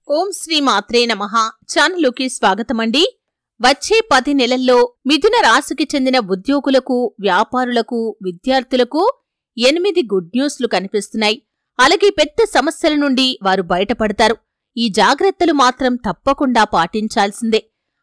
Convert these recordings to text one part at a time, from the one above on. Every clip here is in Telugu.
ఓం శ్రీ మాత్రే నమః. ఛానలుకి స్వాగతమండి. వచ్చే 10 నెలల్లో మిథున రాశికి చెందిన ఉద్యోగులకు, వ్యాపారులకు, విద్యార్థులకు 8 గుడ్ న్యూస్లు కనిపిస్తున్నాయి. అలాగే పెద్ద సమస్యల నుండి వారు బయటపడతారు. ఈ జాగ్రత్తలు మాత్రం తప్పకుండా పాటించాల్సిందే.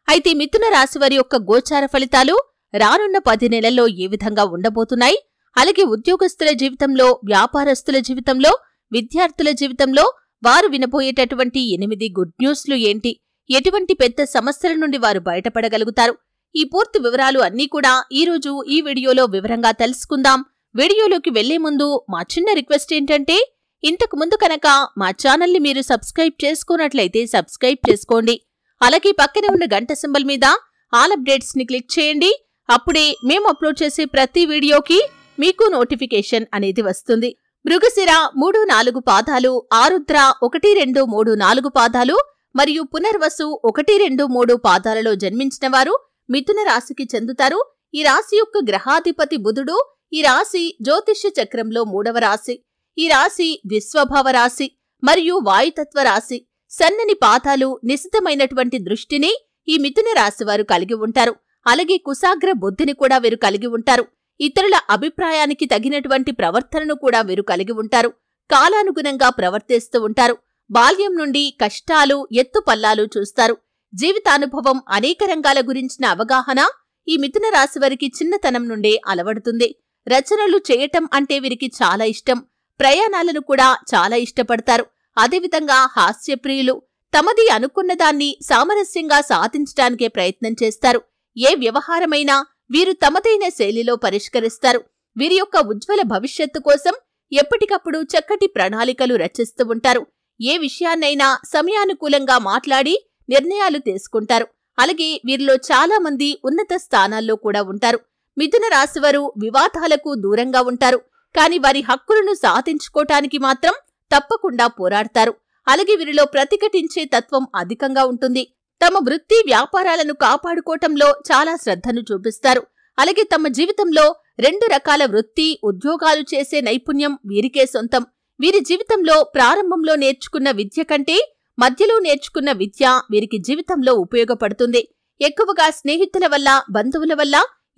అయితే మిథున రాశి వారి యొక్క గోచార ఫలితాలు రానున్న 10 నెలల్లో ఏ విధంగా ఉండబోతున్నాయి, అలాగే ఉద్యోగస్తుల జీవితంలో, వ్యాపారస్తుల జీవితంలో, విద్యార్థుల జీవితంలో వారు వినబోయేటటువంటి 8 గుడ్ న్యూస్లు ఏంటి, ఎటువంటి పెద్ద సమస్యల నుండి వారు బయటపడగలుగుతారు, ఈ పూర్తి వివరాలు అన్నీ కూడా ఈరోజు ఈ వీడియోలో వివరంగా తెలుసుకుందాం. వీడియోలోకి వెళ్లే ముందు మా చిన్న రిక్వెస్ట్ ఏంటంటే, ఇంతకు ముందు కనుక మా ఛానల్ని మీరు సబ్స్క్రైబ్ చేసుకున్నట్లయితే సబ్స్క్రైబ్ చేసుకోండి. అలాగే పక్కనే ఉన్న గంట సింబల్ మీద ఆల్ అప్డేట్స్ ని క్లిక్ చేయండి. అప్పుడే మేము అప్లోడ్ చేసే ప్రతి వీడియోకి మీకు నోటిఫికేషన్ అనేది వస్తుంది. మృగశిర 3-4 పాదాలు, ఆరుద్ర 1-2-3-4 పాదాలు మరియు పునర్వసు 1-2-3 పాదాలలో జన్మించిన వారు మిథున రాశికి చెందుతారు. ఈ రాశి యొక్క గ్రహాధిపతి బుధుడు. ఈ రాశి జ్యోతిష్య చక్రంలో 3వ రాశి. ఈ రాశి ద్విస్వభావ రాశి మరియు వాయుతత్వ రాశి. సన్నని పాదాలు, నిశితమైనటువంటి దృష్టిని ఈ మిథున రాశి వారు కలిగి ఉంటారు. అలాగే కుశాగ్ర బుద్ధిని కూడా వీరు కలిగి ఉంటారు. ఇతరుల అభిప్రాయానికి తగినటువంటి ప్రవర్తనను కూడా వీరు కలిగి ఉంటారు. కాలానుగుణంగా ప్రవర్తిస్తూ ఉంటారు. బాల్యం నుండి కష్టాలు, ఎత్తుపల్లాలు చూస్తారు. జీవితానుభవం, అనేక రంగాల గురించిన అవగాహన ఈ మిథున రాశి వారికి చిన్నతనం నుండే అలవడుతుంది. రచనలు చేయటం అంటే వీరికి చాలా ఇష్టం. ప్రయాణాలను కూడా చాలా ఇష్టపడతారు. అదేవిధంగా హాస్యప్రియులు. తమది అనుకున్నదాన్ని సామరస్యంగా సాధించడానికే ప్రయత్నం చేస్తారు. ఏ వ్యవహారమైనా వీరు తమదైన శైలిలో పరిష్కరిస్తారు. వీరి యొక్క ఉజ్వల భవిష్యత్తు కోసం ఎప్పటికప్పుడు చక్కటి ప్రణాళికలు రచిస్తూ ఉంటారు. ఏ విషయాన్నైనా సమయానుకూలంగా మాట్లాడి నిర్ణయాలు తీసుకుంటారు. అలాగే వీరిలో చాలా మంది ఉన్నత స్థానాల్లో కూడా ఉంటారు. మిథున రాశివారు వివాదాలకు దూరంగా ఉంటారు. కాని వారి హక్కులను సాధించుకోటానికి మాత్రం తప్పకుండా పోరాడతారు. అలాగే వీరిలో ప్రతిఘటించే తత్వం అధికంగా ఉంటుంది. తమ వృత్తి వ్యాపారాలను కాపాడుకోవటంలో చాలా శ్రద్ధను చూపిస్తారు. అలాగే తమ జీవితంలో 2 రకాల వృత్తి, ఉద్యోగాలు చేసే నైపుణ్యం వీరికే సొంతం. వీరి జీవితంలో ప్రారంభంలో నేర్చుకున్న విద్య కంటే మధ్యలో నేర్చుకున్న విద్య వీరికి జీవితంలో ఉపయోగపడుతుంది. ఎక్కువగా స్నేహితుల వల్ల, బంధువుల వల్ల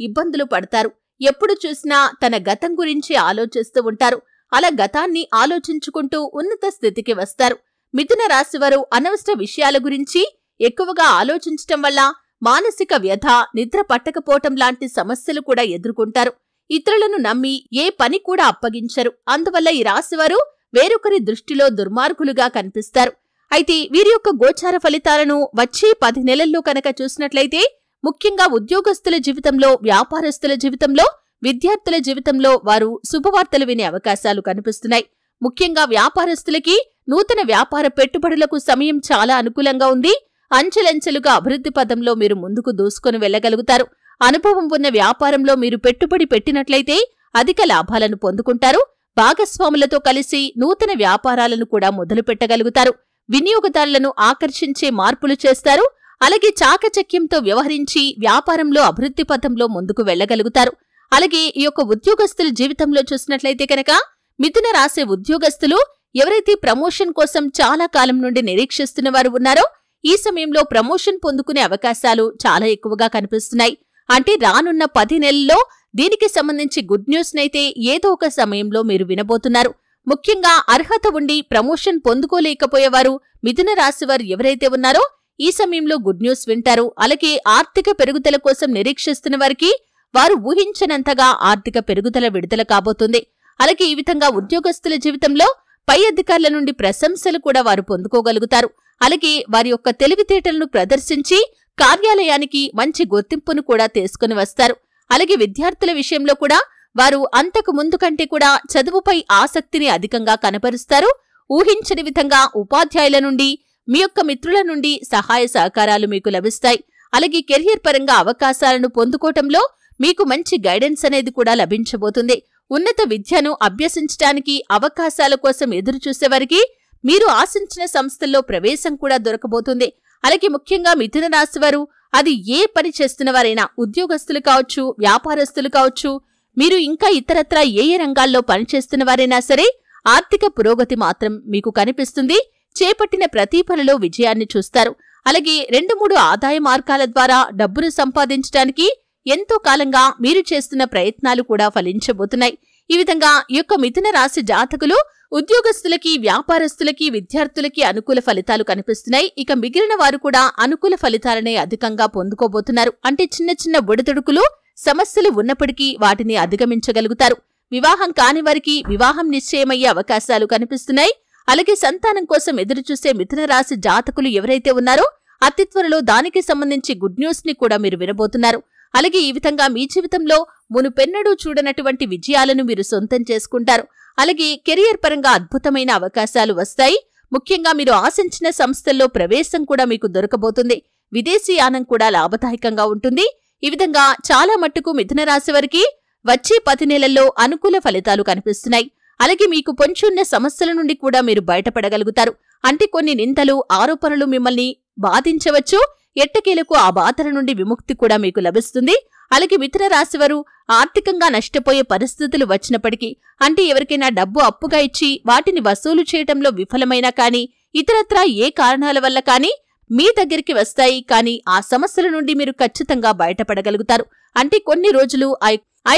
ఇబ్బందులు పడతారు. ఎప్పుడు చూసినా తన గతం గురించి ఆలోచిస్తూ ఉంటారు. అలా గతాన్ని ఆలోచించుకుంటూ ఉన్నత స్థితికి వస్తారు. మిథున రాశివారు అనవసర విషయాల గురించి ఎక్కువగా ఆలోచించటం వల్ల మానసిక వ్యధ, నిద్ర పట్టకపోవటం లాంటి సమస్యలు కూడా ఎదుర్కొంటారు. ఇతరులను నమ్మి ఏ పని కూడా అప్పగించరు. అందువల్ల ఈ రాశివారు వేరొకరి దృష్టిలో దుర్మార్గులుగా కనిపిస్తారు. అయితే వీరి యొక్క గోచార ఫలితాలను వచ్చే 10 నెలల్లో కనుక చూసినట్లయితే, ముఖ్యంగా ఉద్యోగస్తుల జీవితంలో, వ్యాపారస్తుల జీవితంలో, విద్యార్థుల జీవితంలో వారు శుభవార్తలు వినే అవకాశాలు కనిపిస్తున్నాయి. ముఖ్యంగా వ్యాపారస్తులకి నూతన వ్యాపార పెట్టుబడులకు సమయం చాలా అనుకూలంగా ఉంది. అంచెలంచెలుగా అభివృద్ధి పదంలో మీరు ముందుకు దూసుకొని వెళ్లగలుగుతారు. అనుభవం ఉన్న వ్యాపారంలో మీరు పెట్టుబడి పెట్టినట్లయితే అధిక లాభాలను పొందుకుంటారు. భాగస్వాములతో కలిసి నూతన వ్యాపారాలను కూడా మొదలు పెట్టగలుగుతారు. వినియోగదారులను ఆకర్షించే మార్పులు చేస్తారు. అలాగే చాకచక్యంతో వ్యవహరించి వ్యాపారంలో అభివృద్ధి పథంలో ముందుకు వెళ్లగలుగుతారు. అలాగే ఈ యొక్క ఉద్యోగస్తుల జీవితంలో చూసినట్లయితే కనుక, మిథున రాశి ఉద్యోగస్తులు ఎవరైతే ప్రమోషన్ కోసం చాలా కాలం నుండి నిరీక్షిస్తున్న వారు ఉన్నారో, ఈ సమయంలో ప్రమోషన్ పొందుకునే అవకాశాలు చాలా ఎక్కువగా కనిపిస్తున్నాయి. అంటే రానున్న 10 నెలల్లో దీనికి సంబంధించి గుడ్ న్యూస్ నైతే ఏదో ఒక సమయంలో మీరు వినబోతున్నారు. ముఖ్యంగా అర్హత ఉండి ప్రమోషన్ పొందుకోలేకపోయేవారు మిథున రాశివారు ఎవరైతే ఉన్నారో ఈ సమయంలో గుడ్ న్యూస్ వింటారు. అలాగే ఆర్థిక పెరుగుదల కోసం నిరీక్షిస్తున్న వారికి వారు ఊహించనంతగా ఆర్థిక పెరుగుదల విడుదల కాబోతుంది. అలాగే ఈ విధంగా ఉద్యోగస్తుల జీవితంలో పై అధికారుల నుండి ప్రశంసలు కూడా వారు పొందుకోగలుగుతారు. అలాగే వారి యొక్క తెలివితేటలను ప్రదర్శించి కార్యాలయానికి మంచి గుర్తింపును కూడా తీసుకుని వస్తారు. అలాగే విద్యార్థుల విషయంలో కూడా వారు అంతకు ముందు కంటే కూడా చదువుపై ఆసక్తిని అధికంగా కనపరుస్తారు. ఊహించని విధంగా ఉపాధ్యాయుల నుండి, మీ యొక్క మిత్రుల నుండి సహాయ సహకారాలు మీకు లభిస్తాయి. అలాగే కెరియర్ పరంగా అవకాశాలను పొందుకోవటంలో మీకు మంచి గైడెన్స్ అనేది కూడా లభించబోతుంది. ఉన్నత విద్యను అభ్యసించడానికి అవకాశాల కోసం ఎదురుచూసేవారికి మీరు ఆశించిన సంస్థల్లో ప్రవేశం కూడా దొరకబోతుంది. అలాగే ముఖ్యంగా మిథున రాశివారు అది ఏ పని చేస్తున్నవారైనా, ఉద్యోగస్తులు కావచ్చు, వ్యాపారస్తులు కావచ్చు, మీరు ఇంకా ఇతరత్రా ఏ రంగాల్లో పనిచేస్తున్నవారైనా సరే ఆర్థిక పురోగతి మాత్రం మీకు కనిపిస్తుంది. చేపట్టిన ప్రతి పనిలో విజయాన్ని చూస్తారు. అలాగే 2-3 ఆదాయ మార్గాల ద్వారా డబ్బును సంపాదించడానికి ఎంతో కాలంగా మీరు చేస్తున్న ప్రయత్నాలు కూడా ఫలించబోతున్నాయి. ఈ విధంగా ఈ యొక్క మిథున రాశి జాతకులు ఉద్యోగస్తులకి, వ్యాపారస్తులకి, విద్యార్థులకి అనుకూల ఫలితాలు కనిపిస్తున్నాయి. ఇక మిగిలిన వారు కూడా అనుకూల ఫలితాలనే అధికంగా పొందుకోబోతున్నారు. అంటే చిన్న చిన్న ఒడిదుడుకులు, సమస్యలు ఉన్నప్పటికీ వాటిని అధిగమించగలుగుతారు. వివాహం కాని వారికి వివాహం నిశ్చయమయ్యే అవకాశాలు కనిపిస్తున్నాయి. అలాగే సంతానం కోసం ఎదురుచూసే మిథున రాశి జాతకులు ఎవరైతే ఉన్నారో అతి త్వరలో దానికి సంబంధించి గుడ్ న్యూస్ ని కూడా మీరు వినబోతున్నారు. అలాగే ఈ విధంగా మీ జీవితంలో మునుపెన్నడూ చూడనటువంటి విజయాలను మీరు సొంతం చేసుకుంటారు. అలాగే కెరియర్ పరంగా అద్భుతమైన అవకాశాలు వస్తాయి. ముఖ్యంగా మీరు ఆశించిన సంస్థల్లో ప్రవేశం కూడా మీకు దొరకబోతుంది. విదేశీయానం కూడా లాభదాయకంగా ఉంటుంది. ఈ విధంగా చాలా మట్టుకు మిథున రాశి వారికి వచ్చే 10 నెలల్లో అనుకూల ఫలితాలు కనిపిస్తున్నాయి. అలాగే మీకు పొంచున్న సమస్యల నుండి కూడా మీరు బయటపడగలుగుతారు. అంటే కొన్ని నిందలు, ఆరోపణలు మిమ్మల్ని బాధించవచ్చు. ఎట్టకేలకు ఆ బాధల నుండి విముక్తి కూడా మీకు లభిస్తుంది. అలాగే మిథున రాశివారు ఆర్థికంగా నష్టపోయే పరిస్థితులు వచ్చినప్పటికీ, అంటే ఎవరికైనా డబ్బు అప్పుగా ఇచ్చి వాటిని వసూలు చేయటంలో విఫలమైనా కానీ, ఇతరత్రా ఏ కారణాల వల్ల కానీ మీ దగ్గరికి వస్తాయి. కానీ ఆ సమస్యల నుండి మీరు ఖచ్చితంగా బయటపడగలుగుతారు. అంటే కొన్ని రోజులు ఆ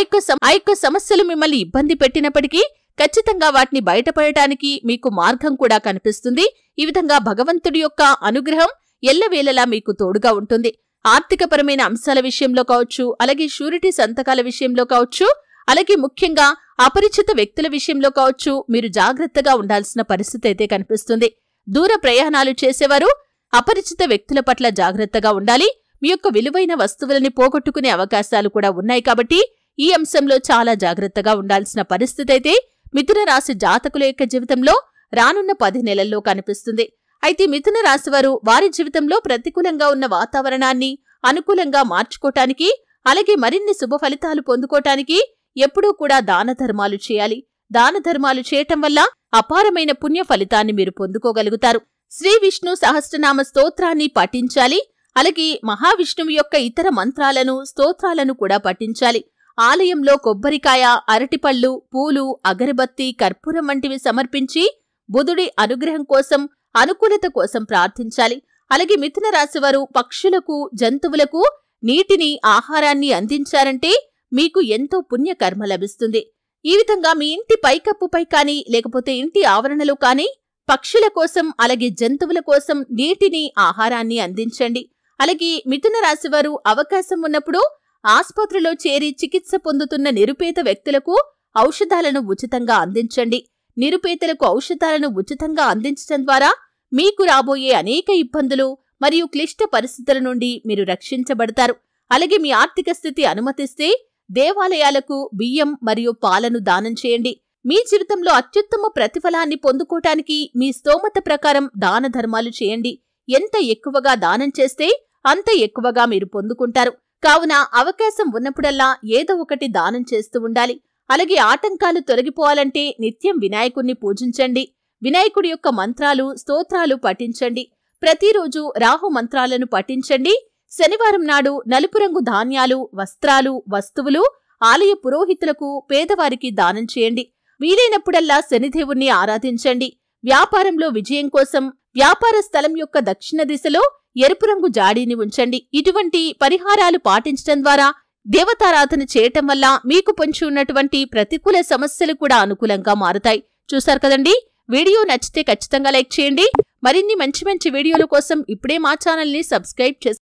యొక్క సమస్యలు మిమ్మల్ని ఇబ్బంది పెట్టినప్పటికీ ఖచ్చితంగా వాటిని బయటపడటానికి మీకు మార్గం కూడా కనిపిస్తుంది. ఈ విధంగా భగవంతుడి యొక్క అనుగ్రహం ఎల్లవేళలా మీకు తోడుగా ఉంటుంది. ఆర్థికపరమైన అంశాల విషయంలో కావచ్చు, అలాగే షూరిటీ సంతకాల విషయంలో కావచ్చు, అలాగే ముఖ్యంగా అపరిచిత వ్యక్తుల విషయంలో కావచ్చు, మీరు జాగ్రత్తగా ఉండాల్సిన పరిస్థితి అయితే కనిపిస్తుంది. దూర ప్రయాణాలు చేసేవారు అపరిచిత వ్యక్తుల పట్ల జాగ్రత్తగా ఉండాలి. మీ యొక్క విలువైన వస్తువులని పోగొట్టుకునే అవకాశాలు కూడా ఉన్నాయి. కాబట్టి ఈ అంశంలో చాలా జాగ్రత్తగా ఉండాల్సిన పరిస్థితి అయితే మిథున రాశి జాతకుల యొక్క జీవితంలో రానున్న 10 నెలల్లో కనిపిస్తుంది. అయితే మిథున రాశివారు వారి జీవితంలో ప్రతికూలంగా ఉన్న వాతావరణాన్ని అనుకూలంగా మార్చుకోటానికి, అలాగే మరిన్ని శుభ ఫలితాలు పొందుకోటానికి ఎప్పుడూ కూడా దాన ధర్మాలు చేయాలి. దాన ధర్మాలు చేయటం వల్ల అపారమైన పుణ్య ఫలితాన్ని మీరు పొందుకోగలుగుతారు. శ్రీ విష్ణు సహస్రనామ స్తోత్రాన్ని పఠించాలి. అలాగే మహావిష్ణువు యొక్క ఇతర మంత్రాలను, స్తోత్రాలను కూడా పఠించాలి. ఆలయంలో కొబ్బరికాయ, అరటిపళ్ళు, పూలు, అగరబత్తి, కర్పూరం వంటివి సమర్పించి బుధుడి అనుగ్రహం కోసం, అనుకూలత కోసం ప్రార్థించాలి. అలాగే మిథున రాశివారు పక్షులకు, జంతువులకు నీటిని, ఆహారాన్ని అందించారంటే మీకు ఎంతో పుణ్యకర్మ లభిస్తుంది. ఈ విధంగా మీ ఇంటి పైకప్పుపై కానీ, లేకపోతే ఇంటి ఆవరణలో కానీ పక్షుల కోసం, అలాగే జంతువుల కోసం నీటిని, ఆహారాన్ని అందించండి. అలాగే మిథున రాశివారు అవకాశం ఉన్నప్పుడు ఆస్పత్రిలో చేరి చికిత్స పొందుతున్న నిరుపేద వ్యక్తులకు ఔషధాలను ఉచితంగా అందించండి. నిరుపేదలకు ఔషధాలను ఉచితంగా అందించడం ద్వారా మీకు రాబోయే అనేక ఇబ్బందులు మరియు క్లిష్ట పరిస్థితుల నుండి మీరు రక్షించబడతారు. అలాగే మీ ఆర్థిక స్థితి అనుమతిస్తే దేవాలయాలకు బియ్యం మరియు పాలను దానం చేయండి. మీ జీవితంలో అత్యుత్తమ ప్రతిఫలాన్ని పొందుకోటానికి మీ స్తోమత ప్రకారం దాన ధర్మాలు చేయండి. ఎంత ఎక్కువగా దానం చేస్తే అంత ఎక్కువగా మీరు పొందుకుంటారు. కావున అవకాశం ఉన్నప్పుడల్లా ఏదో ఒకటి దానం చేస్తూ ఉండాలి. అలాగే ఆటంకాలు తొలగిపోవాలంటే నిత్యం వినాయకుణ్ణి పూజించండి. వినాయకుడి యొక్క మంత్రాలు, స్తోత్రాలు పఠించండి. ప్రతిరోజు రాహు మంత్రాలను పఠించండి. శనివారం నాడు నలుపు రంగు ధాన్యాలు, వస్త్రాలు, వస్తువులు ఆలయ పురోహితులకు, పేదవారికి దానం చేయండి. వీలైనప్పుడల్లా శనిదేవుణ్ణి ఆరాధించండి. వ్యాపారంలో విజయం కోసం వ్యాపార స్థలం యొక్క దక్షిణ దిశలో ఎరుపు రంగు జాడీని ఉంచండి. ఇటువంటి పరిహారాలు పాటించడం ద్వారా, దేవతారాధన చేయటం వల్ల మీకు పొంచి ఉన్నటువంటి ప్రతికూల సమస్యలు కూడా అనుకూలంగా మారుతాయి. చూశారు కదండి. వీడియో నచ్చితే ఖచ్చితంగా లైక్ చేయండి. మరిన్ని మంచి మంచి వీడియోల కోసం ఇప్పుడే మా ఛానల్ని సబ్స్క్రైబ్ చేసుకోండి.